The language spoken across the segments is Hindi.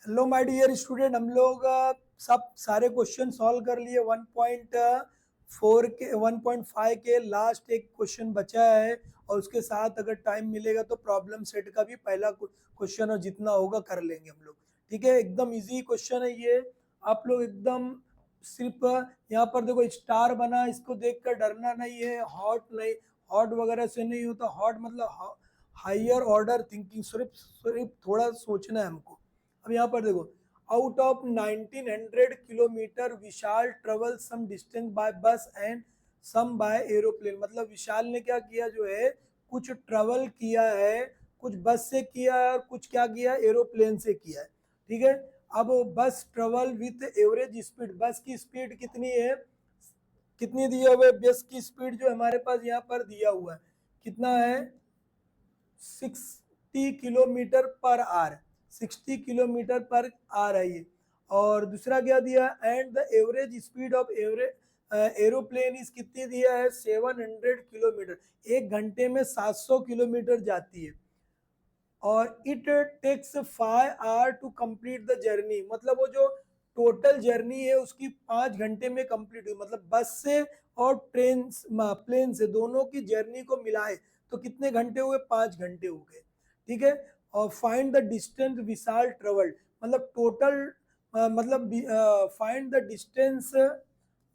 हेलो माय डियर स्टूडेंट, हम लोग सब सारे क्वेश्चन सॉल्व कर लिए। 1.4 के 1.5 के लास्ट एक क्वेश्चन बचा है, और उसके साथ अगर टाइम मिलेगा तो प्रॉब्लम सेट का भी पहला क्वेश्चन और जितना होगा कर लेंगे हम लोग। ठीक है, एकदम इजी क्वेश्चन है ये। आप लोग एकदम सिर्फ यहाँ पर देखो स्टार बना, इसको देखकर डरना नहीं है। हॉट नहीं, हॉट वगैरह से नहीं होता। हॉट मतलब हायर ऑर्डर थिंकिंग, सिर्फ सिर्फ थोड़ा सोचना है हमको। अब यहाँ पर देखो, out of 1900 kilometre Vishal travel some distance by bus and some by aeroplane. मतलब विशाल ने क्या किया जो है, कुछ ट्रेवल किया है, कुछ बस से किया है और कुछ क्या किया है, एरोप्लेन से किया है। ठीक है, अब बस ट्रेवल विथ एवरेज स्पीड, बस की स्पीड कितनी है, कितनी दिया हुआ है, बस की स्पीड जो हमारे पास यहाँ पर दिया हुआ है कितना है, 60 kilometre per hour. 60 kilometre per hour है ये। और दूसरा क्या दिया, and the average speed of aeroplane is कितनी दिया है, 700 किलोमीटर। एक घंटे में 700 किलोमीटर जाती है। और it takes 5 hour to complete the journey. मतलब वो जो टोटल जर्नी है उसकी 5 घंटे में कंप्लीट हुई। मतलब बस से और ट्रेन प्लेन से दोनों की जर्नी को मिलाए तो कितने घंटे हुए, 5 घंटे हो गए। ठीक है, और find the distance Vishal travelled, मतलब टोटल मतलब find the distance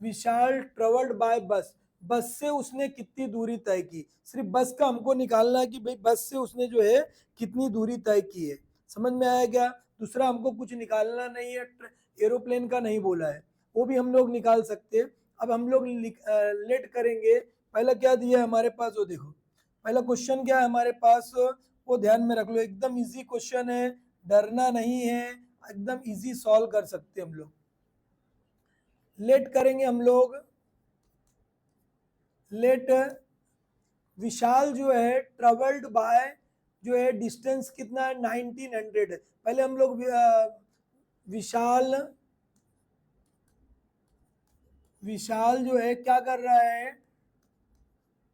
Vishal travelled by बस। बस से उसने कितनी दूरी तय की, सिर्फ बस का हमको निकालना है कि भाई बस से उसने जो है कितनी दूरी तय की है। समझ में आया क्या? दूसरा हमको कुछ निकालना नहीं है, एरोप्लेन का नहीं बोला है, वो भी हम लोग निकाल सकते हैं। अब हम लोग लेट करेंगे। पहला क्या दिया है हमारे पास, वो देखो पहला क्वेश्चन क्या है हमारे पास, वो ध्यान में रख लो। एकदम इजी क्वेश्चन है, डरना नहीं है, एकदम इजी सॉल्व कर सकते हैं हम लोग। लेट करेंगे हम लोग। लेट विशाल जो है ट्रेवल्ड बाय जो है डिस्टेंस कितना है, 1900 है। पहले हम लोग विशाल विशाल जो है क्या कर रहा है,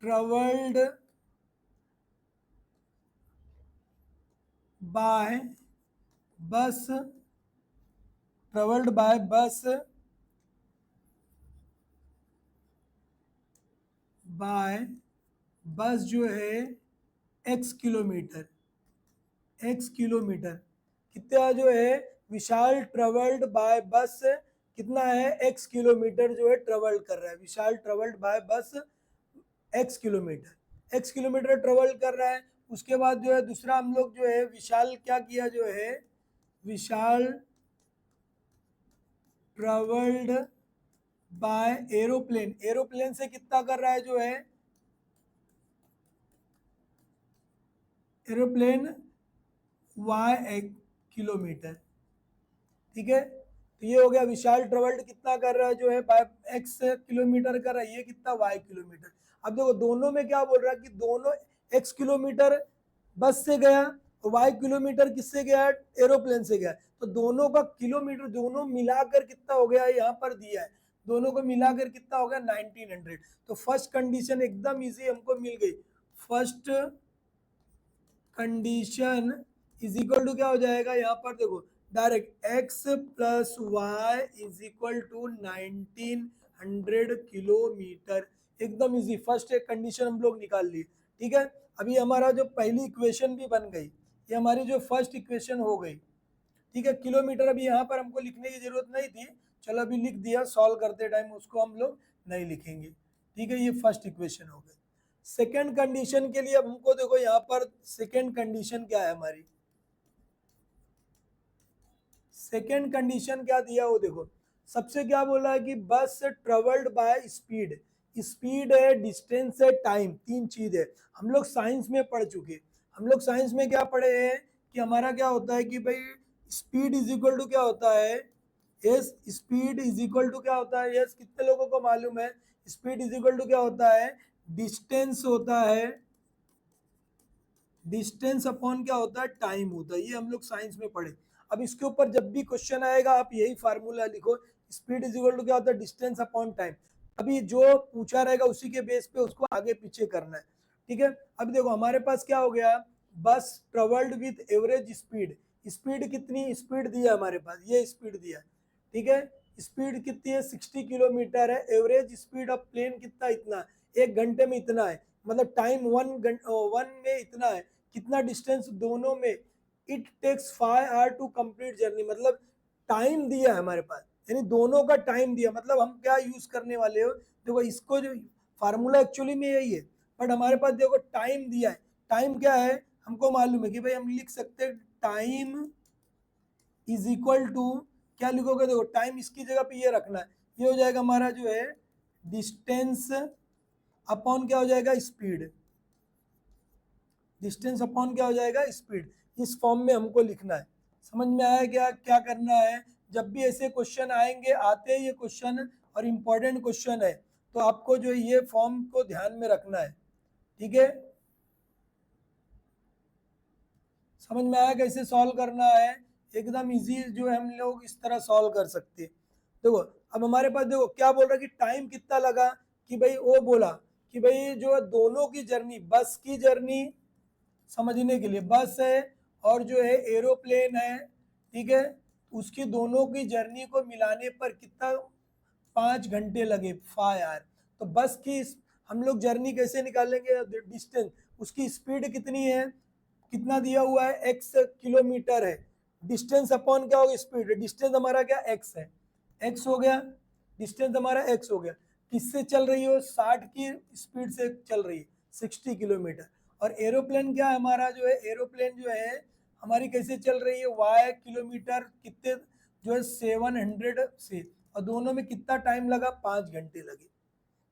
ट्रेवल्ड बाय बस, ट्रेवल्ड बाय बस बाय बस जो है x किलोमीटर, x किलोमीटर कितना जो है, विशाल ट्रेवल्ड बाय बस कितना है, x किलोमीटर जो है ट्रेवल कर रहा है। विशाल ट्रेवल्ड बाय बस x kilometre, x kilometre travel कर रहा है। उसके बाद जो है दूसरा हम लोग जो है विशाल क्या किया जो है, विशाल ट्रेवल्ड बाय एरोप्लेन, एरोप्लेन से कितना कर रहा है जो है, एरोप्लेन y किलोमीटर। ठीक है, तो ये हो गया विशाल ट्रेवल्ड कितना कर रहा है जो है, बाय x किलोमीटर कर रहा है, ये कितना y किलोमीटर। अब देखो दोनों में क्या बोल रहा है कि दोनों x किलोमीटर बस से गया और y किलोमीटर किससे गया, एरोप्लेन से गया। तो दोनों का किलोमीटर दोनों मिलाकर कितना हो गया, यहाँ पर दिया है, दोनों को मिलाकर कितना हो गया, 1900। तो फर्स्ट कंडीशन एकदम इजी हमको मिल गई। First condition is equal to क्या हो जाएगा, यहाँ पर देखो direct x plus y is equal to 1900 kilometre. एकदम इजी, फर्स्ट एक कंडीशन हम लोग निकाल लिए। ठीक है, अभी हमारा जो पहली इक्वेशन भी बन गई, ये हमारी जो फर्स्ट इक्वेशन हो गई। ठीक है, किलोमीटर अभी यहाँ पर हमको लिखने की जरूरत नहीं थी, चलो अभी लिख दिया, सॉल्व करते टाइम उसको हम लोग नहीं लिखेंगे। ठीक है, ये फर्स्ट इक्वेशन हो गई। सेकेंड कंडीशन के लिए अब हमको देखो यहाँ पर सेकेंड कंडीशन क्या है हमारी, सेकेंड कंडीशन क्या दिया वो देखो। सबसे क्या बोला है कि बस ट्रेवल्ड बाय स्पीड, स्पीड है, डिस्टेंस है, टाइम, तीन चीज है। हम लोग साइंस में पढ़ चुके, हम लोग साइंस में क्या पढ़े हैं कि हमारा क्या होता है कि भाई स्पीड इज इक्वल टू क्या होता है, yes speed is equal to क्या होता है, यस कितने लोगों को मालूम है, स्पीड इज इक्वल टू क्या होता है, डिस्टेंस होता है, डिस्टेंस अपॉन क्या होता है, टाइम होता है। ये हम लोग साइंस में पढ़े। अब इसके ऊपर जब भी क्वेश्चन आएगा आप यही फार्मूला लिखो, स्पीड इज इक्वल टू क्या होता है, डिस्टेंस अपॉन टाइम। अभी जो पूछा रहेगा उसी के बेस पे उसको आगे पीछे करना है। ठीक है, अब देखो हमारे पास क्या हो गया, बस travelled with average speed, speed कितनी, स्पीड दिया हमारे पास, ये स्पीड दिया, ठीक है। स्पीड कितनी है, 60 किलोमीटर है। एवरेज स्पीड ऑफ प्लेन कितना, इतना, एक घंटे में इतना है, मतलब टाइम वन में इतना है। कितना डिस्टेंस दोनों में, it takes 5 hour to complete journey, मतलब टाइम दिया है हमारे पास, यानी दोनों का टाइम दिया, मतलब हम क्या यूज करने वाले हो, देखो इसको जो फार्मूला एक्चुअली में यही है, बट हमारे पास देखो टाइम दिया है। टाइम क्या है, हमको मालूम है कि भाई हम लिख सकते हैं टाइम इज इक्वल टू, क्या लिखोगे, देखो टाइम इसकी जगह पे ये रखना है, ये हो जाएगा हमारा जो है डिस्टेंस अपॉन क्या हो जाएगा, स्पीड। डिस्टेंस अपॉन क्या हो जाएगा, स्पीड। इस फॉर्म में हमको लिखना है। समझ में आया क्या क्या करना है। जब भी ऐसे क्वेश्चन आएंगे, आते हैं ये क्वेश्चन और इम्पोर्टेंट क्वेश्चन है, तो आपको जो ये फॉर्म को ध्यान में रखना है, ठीक है। समझ में आया कैसे सॉल्व करना है, एकदम इजी जो है, हम लोग इस तरह सॉल्व कर सकते हैं। देखो अब हमारे पास देखो क्या बोल रहा है कि टाइम कितना लगा, कि भाई वो बोला कि भाई जो दोनों की जर्नी, बस की जर्नी समझने के लिए, बस है और जो है एरोप्लेन है, ठीक है, उसकी दोनों की जर्नी को मिलाने पर कितना, 5 घंटे लगे, 5 आवर। तो बस की हम लोग जर्नी कैसे निकालेंगे, डिस्टेंस, उसकी स्पीड कितनी है, कितना दिया हुआ है, एक्स किलोमीटर है। डिस्टेंस अपॉन क्या होगा, स्पीड, डिस्टेंस हमारा क्या, एक्स है, एक्स हो गया, डिस्टेंस हमारा एक्स हो गया। किससे चल रही हो, 60 की स्पीड से चल रही है, 60 किलोमीटर। और एरोप्लेन क्या है हमारा, जो है एरोप्लेन जो है हमारी कैसे चल रही है, वाई किलोमीटर, कितने जो है 700 से, और दोनों में कितना टाइम लगा, 5 घंटे लगे।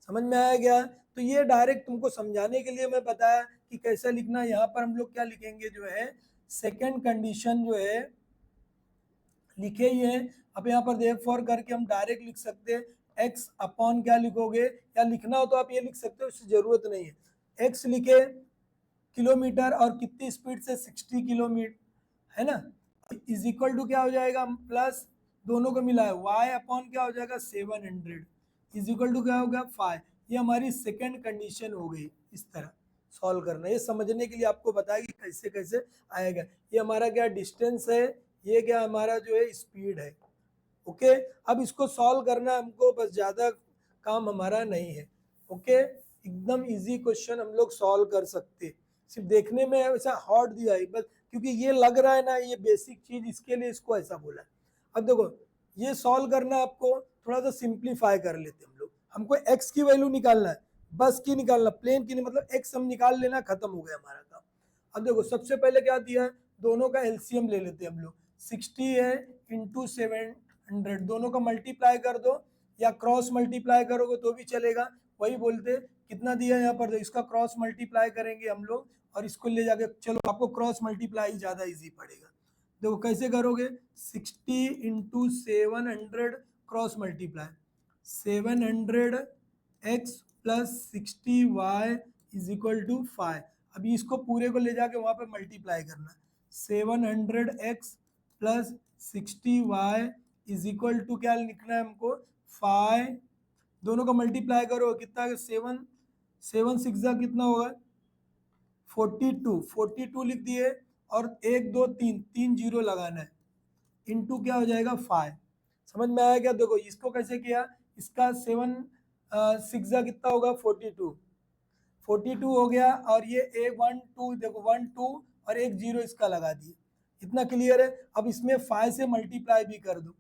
समझ में आया क्या। तो ये डायरेक्ट तुमको समझाने के लिए मैं बताया कि कैसे लिखना है। यहाँ पर हम लोग क्या लिखेंगे, जो है सेकंड कंडीशन जो है लिखे ही है। अब यहाँ पर देख फॉर करके हम डायरेक्ट लिख सकते हैं, एक्स अपॉन क्या लिखोगे, या लिखना हो तो आप ये लिख सकते हो, इसकी जरूरत नहीं है। एक्स लिखे किलोमीटर और कितनी स्पीड से, 60 किलोमीटर, है ना। इज इक्वल टू क्या हो जाएगा, प्लस दोनों को मिला है, वाई अपॉन क्या हो जाएगा, 700 इज इक्वल टू क्या होगा, 5। ये हमारी सेकंड कंडीशन हो गई। इस तरह सॉल्व करना, ये समझने के लिए आपको बताया कि कैसे कैसे आएगा। ये हमारा क्या डिस्टेंस है, ये क्या हमारा जो है स्पीड है। ओके, अब इसको सॉल्व करना हमको, बस ज़्यादा काम हमारा नहीं है। ओके, एकदम इजी क्वेश्चन हम लोग सॉल्व कर सकते, सिर्फ देखने में ऐसा हार्ड दिया है बस, क्योंकि ये लग रहा है ना ये बेसिक चीज, इसके लिए इसको ऐसा बोला है। अब देखो ये सॉल्व करना, आपको थोड़ा सा सिंप्लीफाई कर लेते हम लोग। हमको एक्स की वैल्यू निकालना है, बस की निकालना, प्लेन की नहीं, मतलब एक्स हम निकाल लेना, खत्म हो गया हमारा काम। अब देखो सबसे पहले क्या दिया है, दोनों का एलसीएम ले लेते हैं हम लोग। 60 है इंटू 700, दोनों का मल्टीप्लाई कर दो, या क्रॉस मल्टीप्लाई करोगे तो भी चलेगा, वही बोलते। कितना दिया है यहाँ पर, इसका क्रॉस मल्टीप्लाई करेंगे हम लोग, और इसको ले जाके, चलो आपको क्रॉस मल्टीप्लाई ज़्यादा इजी पड़ेगा। देखो कैसे करोगे, 60 into 700 cross multiply, 700 x plus 60y is equal to 5। अभी इसको पूरे को ले जाके वहां पे मल्टीप्लाई करना, 700x plus 60y is equal to क्या लिखना है हमको, 5। दोनों का मल्टीप्लाई करो, कितना, 7 6 कितना होगा, 42 लिख दिए, और 1 2 3 3 जीरो लगाना है, इंटू क्या हो जाएगा 5। समझ में आया क्या। देखो इसको कैसे किया, इसका 7 6 कितना होगा, 42 हो गया, और ये 1 2 देखो 1 2 और 1 जीरो इसका लगा दिए, इतना क्लियर है। अब इसमें 5 से मल्टीप्लाई भी कर दो,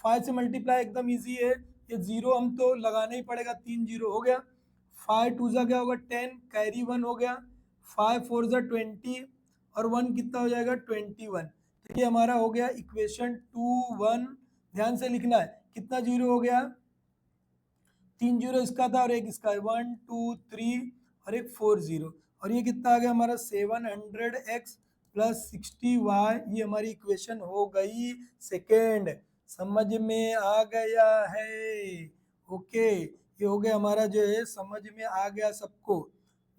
5 से मल्टीप्लाई एकदम इजी है, ये जीरो हम तो लगाना ही पड़ेगा, 3 जीरो हो गया, 5 2 क्या होगा 10, कैरी 1 हो गया, 5 4 20, और 1 कितना हो जाएगा 21। तो ये हमारा हो गया इक्वेशन 2 1। ध्यान से लिखना है, कितना जीरो हो गया, 3 जीरो इसका था और एक इसका है, 1 2 3 और एक 4 जीरो, और ये कितना आ गया हमारा 700x प्लस 60y, ये हमारी इक्वेशन हो गई सेकेंड। समझ में आ गया है, ओके, ये हो गया हमारा जो है, समझ में आ गया सबको,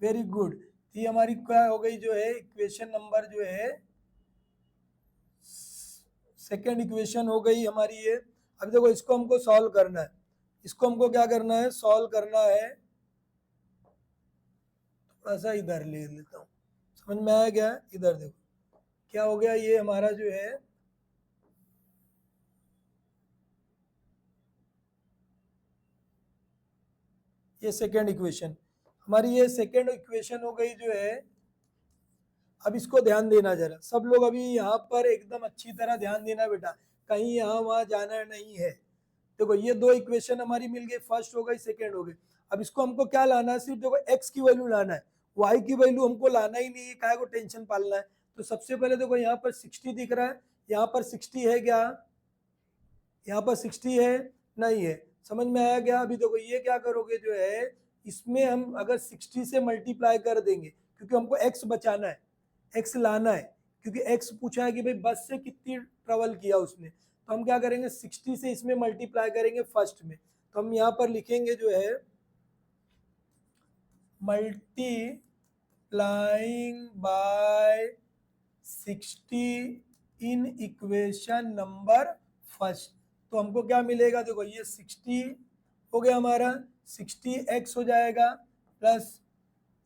वेरी गुड। ये हमारी क्या हो गई, जो है इक्वेशन नंबर जो है सेकेंड इक्वेशन हो गई हमारी ये। अब देखो इसको हमको सॉल्व करना है, इसको हमको क्या करना है, सॉल्व करना है। थोड़ा सा इधर ले लेता हूँ, समझ में आया क्या, इधर देखो, क्या हो गया, ये हमारा जो है ये सेकेंड इक्वेशन, हमारी ये सेकेंड इक्वेशन हो गई जो है। अब इसको ध्यान देना जरा सब लोग, अभी यहाँ पर एकदम अच्छी तरह ध्यान देना बेटा, कहीं यहाँ वहां जाना नहीं है। देखो ये दो इक्वेशन हमारी मिल गई, फर्स्ट हो गई सेकेंड हो गई। अब इसको हमको क्या लाना है, सिर्फ देखो एक्स की वैल्यू लाना है, वाई की वैल्यू हमको लाना ही नहीं है, काहे को टेंशन पालना है। तो सबसे पहले देखो यहाँ पर 60 दिख रहा है, यहाँ पर 60 है क्या, यहाँ पर 60 है नहीं है, समझ में आया क्या। अभी देखो ये क्या करोगे जो है, इसमें हम अगर 60 से मल्टीप्लाई कर देंगे, क्योंकि हमको एक्स बचाना है, एक्स लाना है, क्योंकि एक्स पूछा है कि भाई बस से कितनी ट्रेवल किया उसने, तो हम क्या करेंगे 60 से इसमें मल्टीप्लाई करेंगे फर्स्ट में। तो हम यहाँ पर लिखेंगे जो है multiplying by 60 in equation number first. तो हमको क्या मिलेगा, देखो ये 60 हो गया हमारा, 60x हो जाएगा प्लस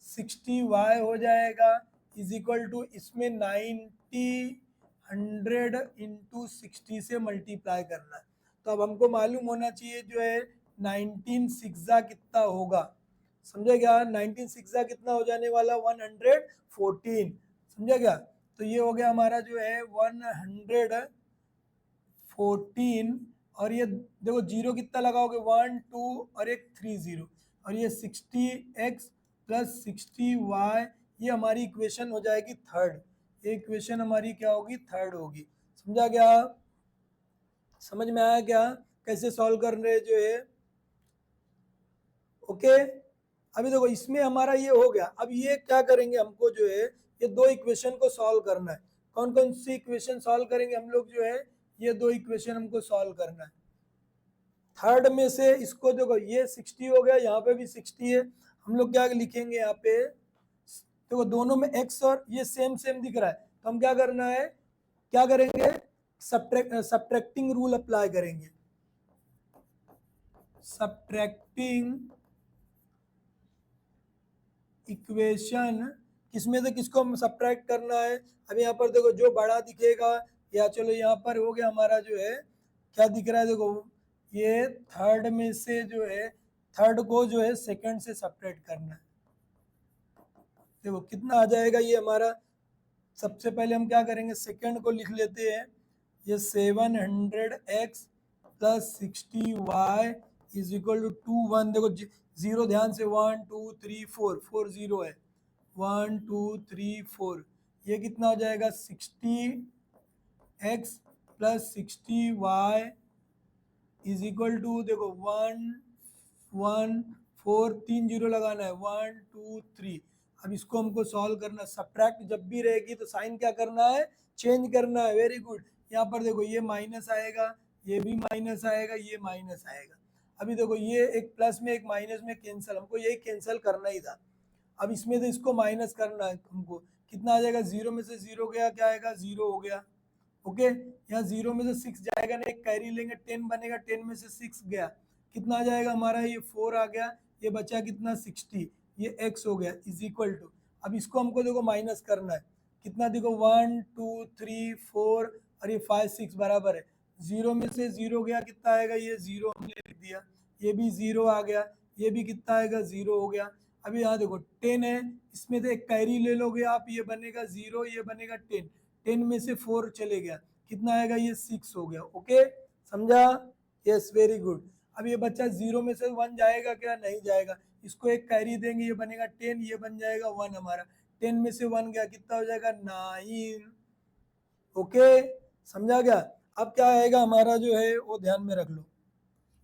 60y हो जाएगा इज इक्वल टू, इसमें 90 100 इंटू 60 से मल्टीप्लाई करना है। तो अब हमको मालूम होना चाहिए जो है 19 सिक्सा कितना होगा, समझे क्या, 19 सिक्सा कितना हो जाने वाला 114, समझा क्या। तो ये हो गया हमारा जो है 114, और ये देखो जीरो कितना लगाओगे 1 2 और एक 3 0, और ये 60x प्लस 60y, ये हमारी इक्वेशन हो जाएगी थर्ड, ये इक्वेशन हमारी क्या होगी, थर्ड होगी। समझा क्या, समझ में आया क्या कैसे सॉल्व कर रहे जो है, ओके। अभी देखो इसमें हमारा ये हो गया, अब ये क्या करेंगे, हमको जो है ये दो इक्वेशन को सॉल्व करना है। कौन कौन सी इक्वेशन सॉल्व करेंगे हम लोग जो है, ये दो इक्वेशन हमको सॉल्व करना है। थर्ड में से इसको देखो ये 60 हो गया, यहाँ पे भी 60 है, हम लोग क्या लिखेंगे यहाँ पे, देखो दोनों में x और ये सेम सेम दिख रहा है, तो हम क्या करना है, क्या करेंगे, सब्ट्रैक्टिंग रूल अप्लाई करेंगे, सब्ट्रैक्टिंग इक्वेशन, किसमें से किसको सब्ट्रैक्ट करना है। अब यहाँ पर देखो जो बड़ा दिखेगा, या चलो यहाँ पर हो गया हमारा जो है, क्या दिख रहा है देखो, ये थर्ड में से जो है, थर्ड को जो है सेकंड से सब्ट्रैक्ट करना है। देखो कितना आ जाएगा ये हमारा, सबसे पहले हम क्या करेंगे, सेकंड को लिख लेते हैं, ये 700x plus 60y is equal to 1, देखो जीरो ध्यान से, 1 2 3 4 4 जीरो है, 1 2 3 4, ये कितना हो जाएगा 60x plus 60y is equal to, देखो 1 1 4 3 जीरो लगाना है, 1 2 3। अब इसको हमको सॉल्व करना, सब्ट्रैक्ट जब भी रहेगी तो साइन क्या करना है, चेंज करना है, वेरी गुड। यहाँ पर देखो ये माइनस आएगा, ये भी माइनस आएगा, ये माइनस आएगा। अभी देखो ये एक प्लस में एक माइनस में कैंसिल, हमको यही कैंसिल करना ही था। अब इसमें तो इसको माइनस करना है हमको, कितना आ जाएगा, जीरो में से जीरो गया, क्या आएगा, जीरो हो गया, ओके। यहाँ जीरो में से 6 जाएगा ना, एक कैरी लेंगे 10 बनेगा, 10 में से 6 गया, कितना आ जाएगा हमारा, ये 4 आ गया, ये बचा कितना 60, ये x हो गया इज इक्वल टू। अब इसको हमको देखो माइनस करना है, कितना देखो 1 2 3 4 और ये 5 6 बराबर है, जीरो में से जीरो गया, कितना आएगा, ये जीरो हमने लिख दिया, ये भी जीरो आ गया, ये भी कितना आएगा, जीरो हो गया। अभी यहाँ देखो 10 है, इसमें से एक कैरी ले लोगे आप, ये बनेगा जीरो, ये बनेगा 10, 10 में से 4 चले गया, कितना आएगा, ये 6 हो गया, ओके, समझा, यस वेरी गुड। अब ये बच्चा जीरो में से 1 जाएगा क्या, नहीं जाएगा, इसको एक कैरी देंगे, ये बनेगा 10, ये बन जाएगा 1 हमारा, 10 में से 1 गया, कितना हो जाएगा 9, ओके, समझा गया। अब क्या आएगा हमारा जो है वो ध्यान में रख लो,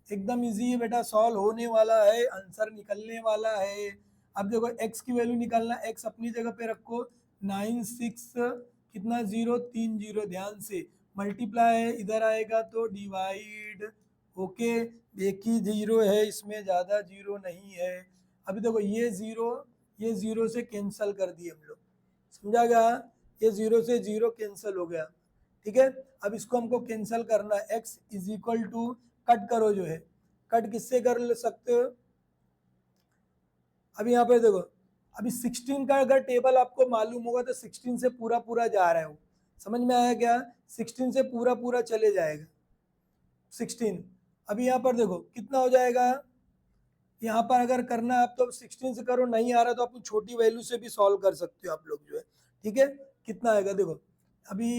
एकदम इजी है बेटा, सॉल्व होने वाला है, आंसर निकलने वाला है। अब देखो x की वैल्यू निकालना, x अपनी जगह पे रखो, 9 6 कितना जीरो, 3 जीरो, ध्यान से मल्टीप्लाई है, इधर आएगा तो डिवाइड, ओके, एक ही जीरो है इसमें, ज़्यादा जीरो नहीं है। अभी देखो ये जीरो से कैंसिल कर दिए हम लोग, समझा गया, ये जीरो से जीरो कैंसिल हो गया, ठीक है। अब इसको हमको कैंसिल करना है, x is equal to, cut करो जो है, कट किससे कर सकते हो, अभी यहाँ पे देखो, अभी 16 का अगर टेबल आपको मालूम होगा तो 16 से पूरा पूरा जा रहा है वो, समझ में आया क्या? 16 से पूरा पूरा चले जाएगा 16। अभी यहाँ पर देखो कितना हो जाएगा, यहाँ पर अगर करना है आप तो 16 से करो, नहीं आ रहा तो आप छोटी वैल्यू से भी सॉल्व कर सकते हो आप लोग जो है, ठीक है। कितना आएगा देखो, अभी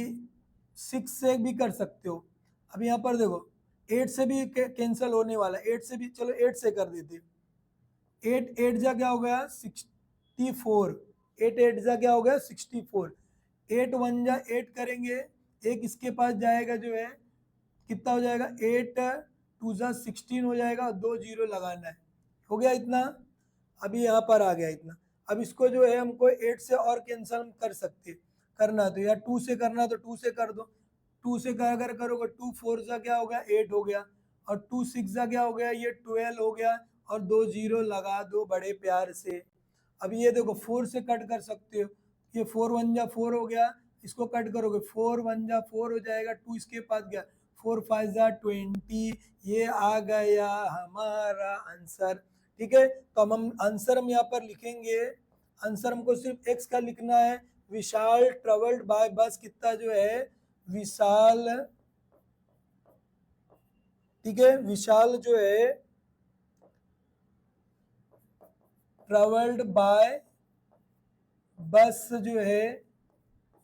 6 से भी कर सकते हो। अभी यहाँ पर देखो 8 से भी कैंसिल होने वाला है, 8 से भी, चलो 8 से कर देते। 8 8 जा क्या हो गया 64, 8 8 जा क्या हो गया 64, 8 1 जा 8 करेंगे, एक इसके पास जाएगा जो है, कितना हो जाएगा 8 2 जा 16 हो जाएगा, 2 जीरो लगाना है, हो गया इतना। अभी यहाँ पर आ गया इतना। अब इसको जो है हमको 8 से और कैंसिल कर सकते, करना है तो, या 2 से करना तो 2 से कर दो। 2 से अगर करोगे 2 4 जा क्या हो गया 8 हो गया, और 2 6 जा क्या हो गया ये 12 हो गया, और 2 जीरो लगा दो बड़े प्यार से। अब ये देखो 4 से कट कर सकते हो, ये 4 1 जा 4 हो गया, इसको कट करोगे 4 1 जा 4 हो जाएगा, 2 इसके पास गया, 4 5 जा 20, ये आ गया हमारा आंसर, ठीक है। तो हम आंसर हम यहाँ पर लिखेंगे, आंसर हमको सिर्फ एक्स का लिखना है। विशाल ट्रेवल्ड बाय बस कितना जो है, विशाल, ठीक है, विशाल जो है ट्रेवल्ड बाय बस जो है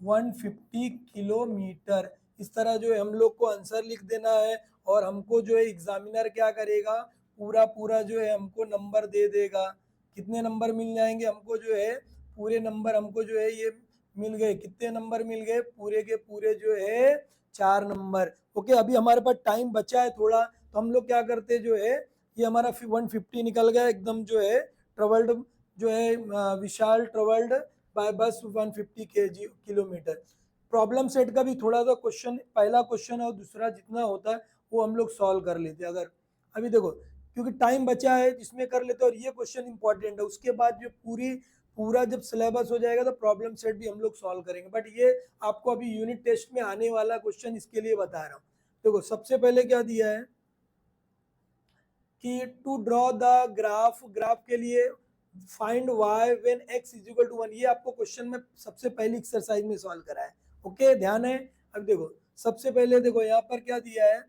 150 किलोमीटर। इस तरह जो है हम लोग को आंसर लिख देना है, और हमको जो है एग्जामिनर क्या करेगा, पूरा पूरा जो है हमको नंबर दे देगा। कितने नंबर मिल जाएंगे हमको जो है, पूरे नंबर हमको जो है ये मिल गए, कितने नंबर मिल गए, पूरे के पूरे जो है 4 नंबर। ओके, अभी हमारे पास टाइम बचा है थोड़ा, तो हम लोग क्या करते जो है, ये हमारा 150 निकल गया एकदम जो है, ट्रेवल्ड जो है विशाल ट्रेवल्ड बाय बस 150 किलोमीटर। प्रॉब्लम सेट का भी थोड़ा सा क्वेश्चन, पहला क्वेश्चन और दूसरा जितना होता है वो हम लोग सॉल्व कर लेते हैं। अगर अभी देखो क्योंकि टाइम बचा है इसमें कर लेते हैं, और ये क्वेश्चन इंपॉर्टेंट है, उसके बाद जो पूरा जब सिलेबस हो जाएगा तो प्रॉब्लम सेट भी हम लोग सॉल्व करेंगे। बट ये आपको अभी यूनिट टेस्ट में आने वाला क्वेश्चन, इसके लिए बता रहा हूँ। देखो सबसे पहले क्या दिया है कि to draw the graph, graph के लिए find y when x is equal to 1, ये आपको क्वेश्चन में सबसे पहली एक्सरसाइज में सॉल्व करा है। ओके, ध्यान है। अब देखो सबसे पहले देखो यहाँ पर क्या दिया है,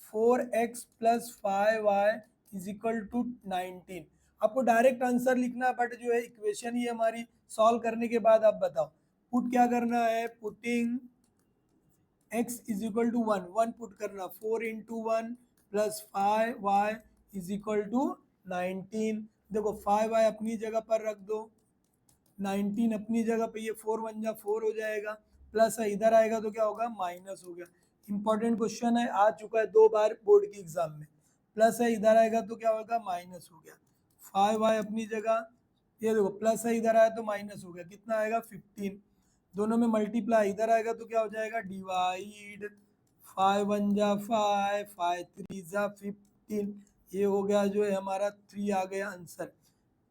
4x plus 5y is equal to 19। आपको डायरेक्ट आंसर लिखना, बट जो है इक्वेशन ही हमारी सॉल्व करने के बाद आप बताओ पुट क्या करना है, putting x is equal to 1, 1 put करना, 4 into 1 plus 5y is equal to 19। देखो 5y अपनी जगह पर रख दो, 19 अपनी जगह पे, ये 4 1 जा 4 हो जाएगा, प्लस है इधर आएगा तो क्या होगा माइनस हो गया। इंपॉर्टेंट क्वेश्चन है, आ चुका है 2 बार बोर्ड की एग्जाम में। प्लस है इधर आएगा तो क्या होगा माइनस हो गया, 5y अपनी जगह, ये देखो प्लस है इधर आया तो माइनस हो गया, कितना आएगा 15, दोनों में मल्टीप्लाई, इधर आएगा तो क्या हो जाएगा डिवाइड, 5 1 जा 5, 5 3 जा 15, ये हो गया जो है हमारा 3 आ गया आंसर।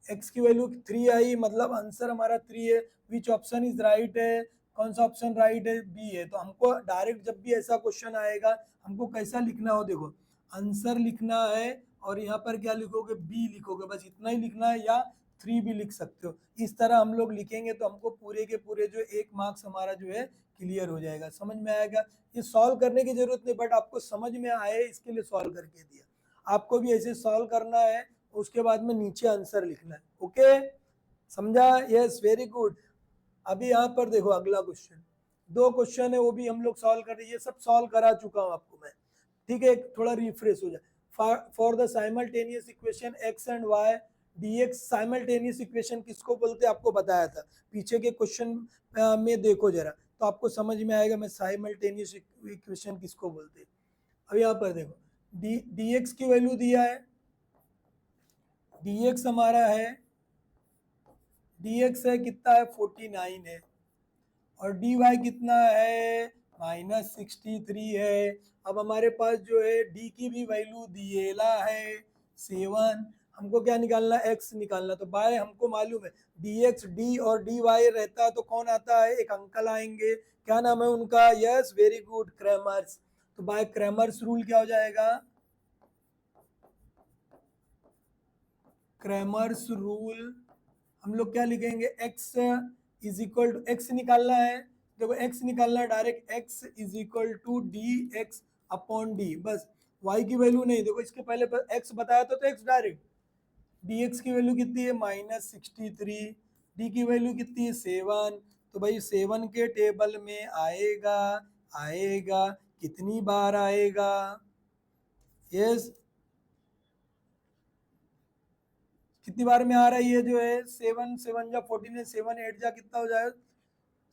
x की वैल्यू 3 आई, मतलब आंसर हमारा 3 है। विच ऑप्शन इज राइट है, कौन सा ऑप्शन राइट है, बी है। तो हमको डायरेक्ट जब भी ऐसा क्वेश्चन आएगा हमको कैसा लिखना हो, देखो आंसर लिखना है, और यहाँ पर क्या लिखोगे बी लिखोगे, बस इतना ही लिखना है, या 3 भी लिख सकते हो। इस तरह हम लोग लिखेंगे तो हमको पूरे के पूरे जो 1 मार्क्स हमारा जो है क्लियर हो जाएगा। समझ में आएगा, ये सॉल्व करने की जरूरत नहीं, बट आपको समझ में आए इसके लिए सॉल्व करके दिया। आपको भी ऐसे सॉल्व करना है, उसके बाद में नीचे आंसर लिखना है। ओके, समझा? Yes, very good. अभी यहाँ पर देखो अगला क्वेश्चन, 2 क्वेश्चन है वो भी हम लोग सॉल्व कर रहे हैं, ये सब सॉल्व करा चुका हूँ आपको मैं, ठीक है। थोड़ा रिफ्रेश हो जाए। For the simultaneous equation x and y dx, simultaneous equation किसको बोलते हैं आपको बताया था पीछे के क्वेश्चन में, देखो जरा तो आपको समझ में आएगा मैं साइमल्टेनियस इक्वेशन किसको बोलते हैं। अब यहाँ पर देखो dx की वैल्यू दिया है, dx हमारा है, dx है कितना है 49 है, और dy कितना है -63 है। अब हमारे पास जो है d की भी वैल्यू दिएला है 7, हमको क्या निकालना है x निकालना, तो बाय हमको मालूम है dx d और dy रहता है तो कौन आता है, एक अंकल आएंगे, क्या नाम है उनका, यस वेरी गुड क्रैमर्स। तो बाय क्रैमर्स रूल क्या हो जाएगा, क्रैमर्स रूल हम लोग क्या लिखेंगे, x is equal to, x निकालना है, देखो x निकालना है direct, x is equal to D x upon D, बस y की वैल्यू नहीं, देखो इसके पहले x बताया था तो x डायरेक्ट, dx की वैल्यू कितनी है -63, d की वैल्यू कितनी है 7, तो भाई 7 के टेबल में आएगा, आएगा कितनी बार आएगा, यस कितनी बार में आ रहा है ये जो है 7 7 जा 14 है, 7 8 जा कितना हो जाएगा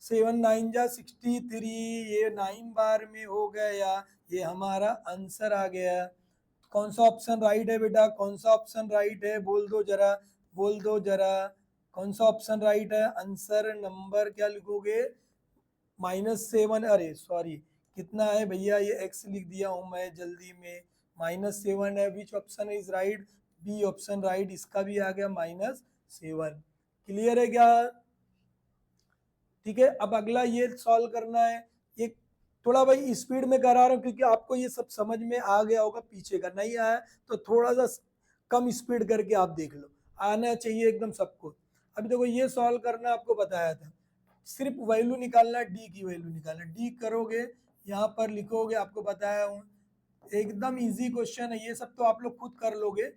7 9 जा 63, ये 9 बार में हो गया, ये हमारा आंसर आ गया। कौन सा ऑप्शन राइट है बेटा, कौन सा ऑप्शन राइट है, बोल दो जरा, बोल दो जरा, कौन सा ऑप्शन राइट है, आंसर नंबर क्या लिखोगे -7, अरे सॉरी कितना है भैया, ये x लिख दिया हूं मैं जल्दी में, -7 है, which option is right, B option right, इसका भी आ गया -7, क्लियर है क्या, ठीक है। अब अगला ये सॉल्व करना है, ये थोड़ा भाई स्पीड में करा रहा हूँ क्योंकि आपको ये सब समझ में आ गया होगा, पीछे का नहीं आया तो थोड़ा सा कम स्पीड करके आप देख लो, आना चाहिए एकदम सबको। अभी देखो ये सॉल्व करना आपको बताया था, सिर्फ वैल्यू निकालना, डी की वैल्यू निकालना, डी करोगे यहाँ पर लिखोगे, आपको बताया हूँ एकदम इजी क्वेश्चन है, ये सब तो आप लोग खुद कर लोगे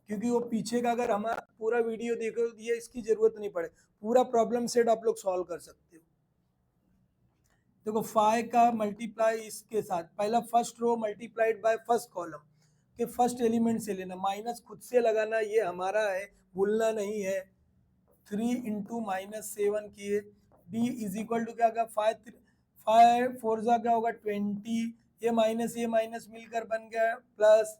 क्योंकि वो पीछे का अगर हमारा पूरा वीडियो देखो ये इसकी जरूरत नहीं पड़े, पूरा प्रॉब्लम सेट आप लोग सॉल्व कर सकते हो। देखो 5 का मल्टीप्लाई इसके साथ, पहला first row multiplied by first column के फर्स्ट एलिमेंट से लेना, माइनस खुद से लगाना, ये हमारा है भूलना नहीं है, 3 इंटू -7 किए, डी इज इक्वल टू क्या होगा 5 4 जा क्या होगा 20, ये माइनस मिलकर बन गया प्लस,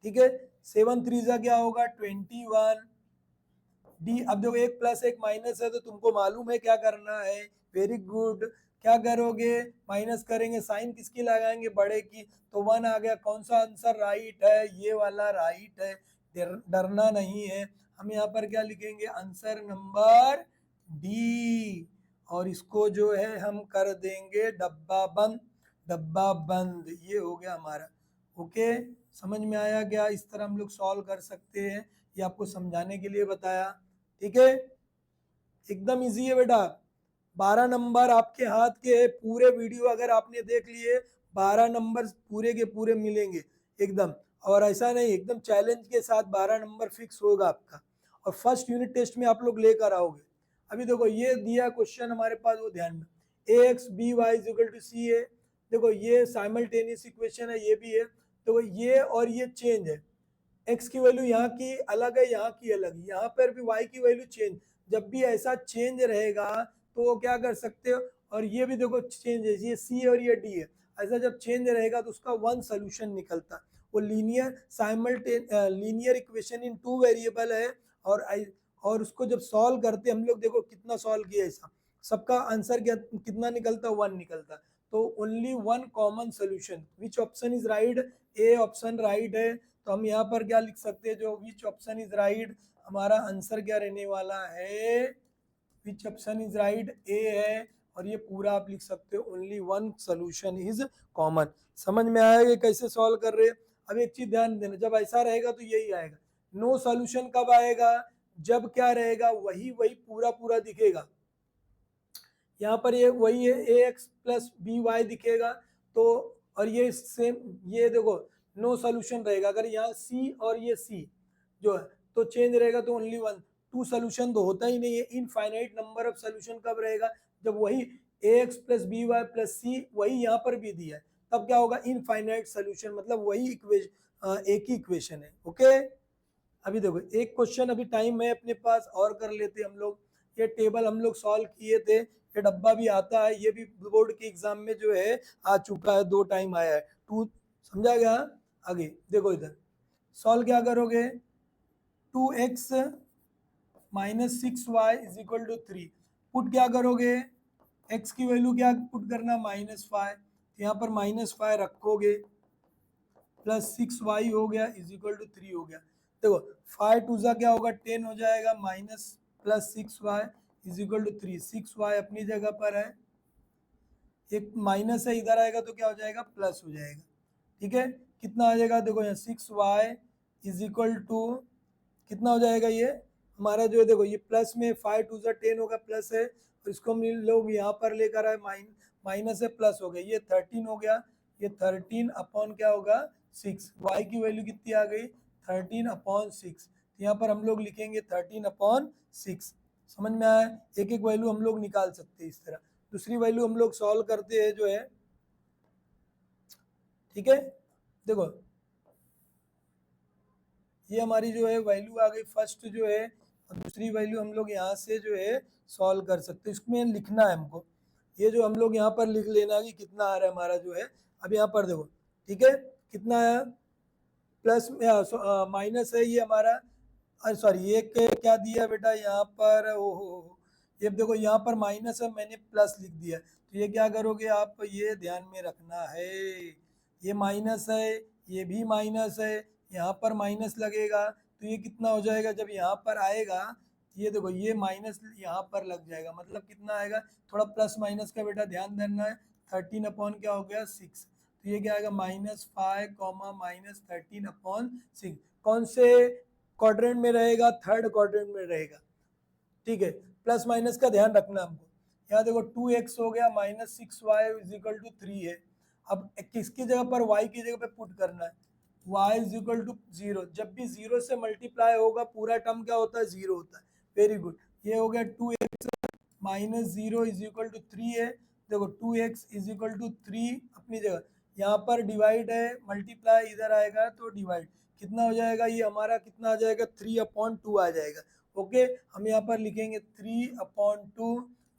ठीक है 7 3 जा क्या होगा 21, डी अब देखो एक प्लस एक माइनस है तो तुमको मालूम है क्या करना है, वेरी गुड, क्या करोगे माइनस करेंगे, साइन किसकी लगाएंगे बड़े की, तो 1 आ गया, कौन सा आंसर राइट है, ये वाला राइट है, डरना नहीं है। हम यहाँ पर क्या लिखेंगे आंसर नंबर डी, और इसको जो है हम कर देंगे डब्बा बंद, डब्बा बंद, ये हो गया हमारा, ओके समझ में आया क्या, इस तरह हम लोग सॉल्व कर सकते हैं, ये आपको समझाने के लिए बताया, ठीक है एकदम इजी है बेटा। 12 नंबर आपके हाथ के है, पूरे वीडियो अगर आपने देख लिए 12 नंबर पूरे के पूरे मिलेंगे एकदम, और ऐसा नहीं एकदम चैलेंज के साथ 12 नंबर फिक्स होगा आपका, और फर्स्ट यूनिट टेस्ट में आप लोग लेकर आओगे। अभी देखो ये दिया क्वेश्चन हमारे पास, वो ध्यान में, A X B Y is equal to C है, देखो ये साइमल्टेनियस इक्वेशन है, ये भी है, तो ये और ये चेंज है, एक्स की वैल्यू यहाँ की अलग है, यहाँ की अलग, यहाँ पर भी वाई की वैल्यू चेंज, जब भी ऐसा चेंज रहेगा तो वो क्या कर सकते हो, और ये भी देखो चेंज है, ये सी और ये डी है, ऐसा जब चेंज रहेगा तो उसका वन सोल्यूशन निकलता है, वो linear equation in two variable है, और उसको जब सॉल्व करते हम लोग, देखो कितना सॉल्व किया ऐसा, सबका आंसर क्या कितना निकलता, 1 निकलता, तो only one common solution, which option is right, A option right है, तो हम यहाँ पर क्या लिख सकते हैं, जो विच ऑप्शन इज राइट, हमारा आंसर क्या रहने वाला है, विच ऑप्शन इज राइट ए है, और ये पूरा आप लिख सकते हो only one solution is common. समझ में आएगा कैसे सॉल्व कर रहे हैं। अब एक चीज ध्यान देना, जब ऐसा रहेगा तो यही आएगा, नो सोल्यूशन कब आएगा, जब क्या रहेगा वही वही पूरा पूरा दिखेगा, यहाँ पर ये वही है ए एक्स प्लस बी वाई दिखेगा, तो और ये सेम, ये देखो नो सोल्यूशन रहेगा, अगर यहाँ सी और ये सी जो है तो चेंज रहेगा, तो ओनली वन, टू सोल्यूशन तो होता ही नहीं है, इनफाइनाइट नंबर ऑफ सोल्यूशन कब रहेगा, जब वही A X plus B Y plus C वही यहाँ पर भी दिया है, तब क्या होगा इनफाइनाइट सोल्यूशन, मतलब वही इक्वेशन, एक ही इक्वेशन है, ओके। अभी देखो एक क्वेश्चन अभी टाइम है अपने पास और कर लेते हम लोग, ये टेबल हम लोग सॉल्व किए थे, ये डब्बा भी आता है, ये भी बोर्ड के एग्जाम में जो है आ चुका है, 2 टाइम आया है, 2 समझा गया। आगे देखो इधर सॉल्व क्या करोगे, 2x minus 6y is equal to 3, put क्या करोगे, x की वैल्यू क्या पुट करना -5, यहाँ पर -5 रखोगे, प्लस 6y हो गया इज इक्वल टू 3 हो गया, देखो 5 टू जा क्या होगा 10 हो जाएगा, minus plus 6y is equal to 3, 6y अपनी जगह पर है, एक माइनस है इधर आएगा तो क्या हो जाएगा प्लस हो जाएगा, ठीक है कितना आ जाएगा, देखो यहाँ 6y इज इक्वल टू कितना हो जाएगा, ये हमारा जो है देखो ये प्लस में 5 टू जा 10 होगा, प्लस है और इसको हम लोग यहाँ पर लेकर आए, माइनस है प्लस हो गया, ये 13 हो गया, ये 13 अपॉन क्या होगा 6, y की वैल्यू कितनी आ गई 13 अपॉन 6, यहाँ पर हम लोग लिखेंगे 13 अपॉन 6। समझ में आया, एक एक वैल्यू हम लोग निकाल सकते हैं इस तरह। दूसरी वैल्यू हम लोग सॉल्व करते हैं जो है, ठीक है, देखो ये हमारी जो है वैल्यू आ गई फर्स्ट जो है, और दूसरी वैल्यू हम लोग यहाँ से जो है सॉल्व कर सकते हैं, इसमें लिखना है हमको, ये जो हम लोग यहाँ पर लिख लेना कि कितना आ रहा है हमारा जो है। अब यहाँ पर देखो, ठीक है, कितना आया, प्लस माइनस है ये हमारा, अरे सॉरी ये क्या दिया बेटा यहाँ पर, ओहो ये देखो यहाँ पर माइनस है, मैंने प्लस लिख दिया, तो ये क्या करोगे आप, ये ध्यान में रखना है, ये माइनस है, ये भी माइनस है, यहाँ पर माइनस लगेगा, तो ये कितना हो जाएगा जब यहाँ पर आएगा, ये देखो ये माइनस यहाँ पर लग जाएगा, मतलब कितना आएगा, थोड़ा प्लस माइनस का बेटा ध्यान देना है, 13 अपॉन क्या हो गया 6, तो ये क्या आएगा -5 कॉमा -13 अपॉन 6, कौन से क्वाड्रेंट में रहेगा, थर्ड क्वाड्रेंट में रहेगा, ठीक है, प्लस माइनस का ध्यान रखना हमको। यहाँ देखो 2x हो गया -6y इज इक्वल टू 3 है, अब किसकी जगह पर y की जगह पे पुट करना है, y इज इक्वल टू 0, जब भी 0 से मल्टीप्लाई होगा पूरा टर्म क्या होता है 0 होता है, वेरी गुड, ये हो गया 2x -0 इज इक्वल टू 3 है, देखो 2x इज इक्वल टू 3 अपनी जगह, यहाँ पर डिवाइड है, मल्टीप्लाई इधर आएगा तो डिवाइड, कितना हो जाएगा, ये हमारा कितना आ जाएगा 3/2 आ जाएगा, ओके, हम यहाँ पर लिखेंगे 3/2,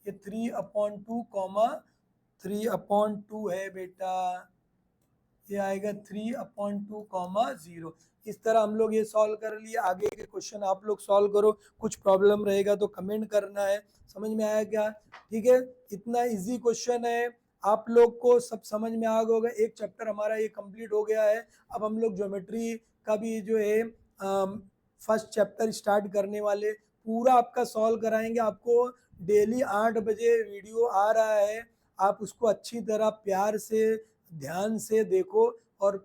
ये 3/2 कॉमा 3/2 है बेटा, ये आएगा 3/2 कॉमा 0, इस तरह हम लोग ये सॉल्व कर लिए। आगे के क्वेश्चन आप लोग सॉल्व करो, कुछ प्रॉब्लम रहेगा तो कमेंट करना है। समझ में आया क्या, ठीक है, इतना इजी क्वेश्चन है, आप लोग को सब समझ में आ गया होगा, एक चैप्टर हमारा ये कंप्लीट हो गया है, अब हम लोग ज्योमेट्री का भी जो है फर्स्ट चैप्टर स्टार्ट करने वाले, पूरा आपका सॉल्व कराएंगे, आपको डेली 8 बजे वीडियो आ रहा है, आप उसको अच्छी तरह प्यार से ध्यान से देखो, और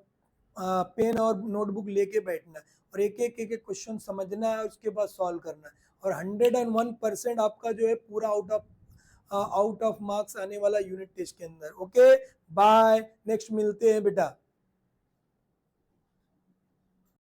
पेन और नोटबुक लेके बैठना है, और एक एक क्वेश्चन समझना है, उसके बाद सॉल्व करना है, और 101% आपका जो है पूरा आउट ऑफ मार्क्स आने वाला यूनिट टेस्ट के अंदर। ओके बाय, नेक्स्ट मिलते हैं बेटा।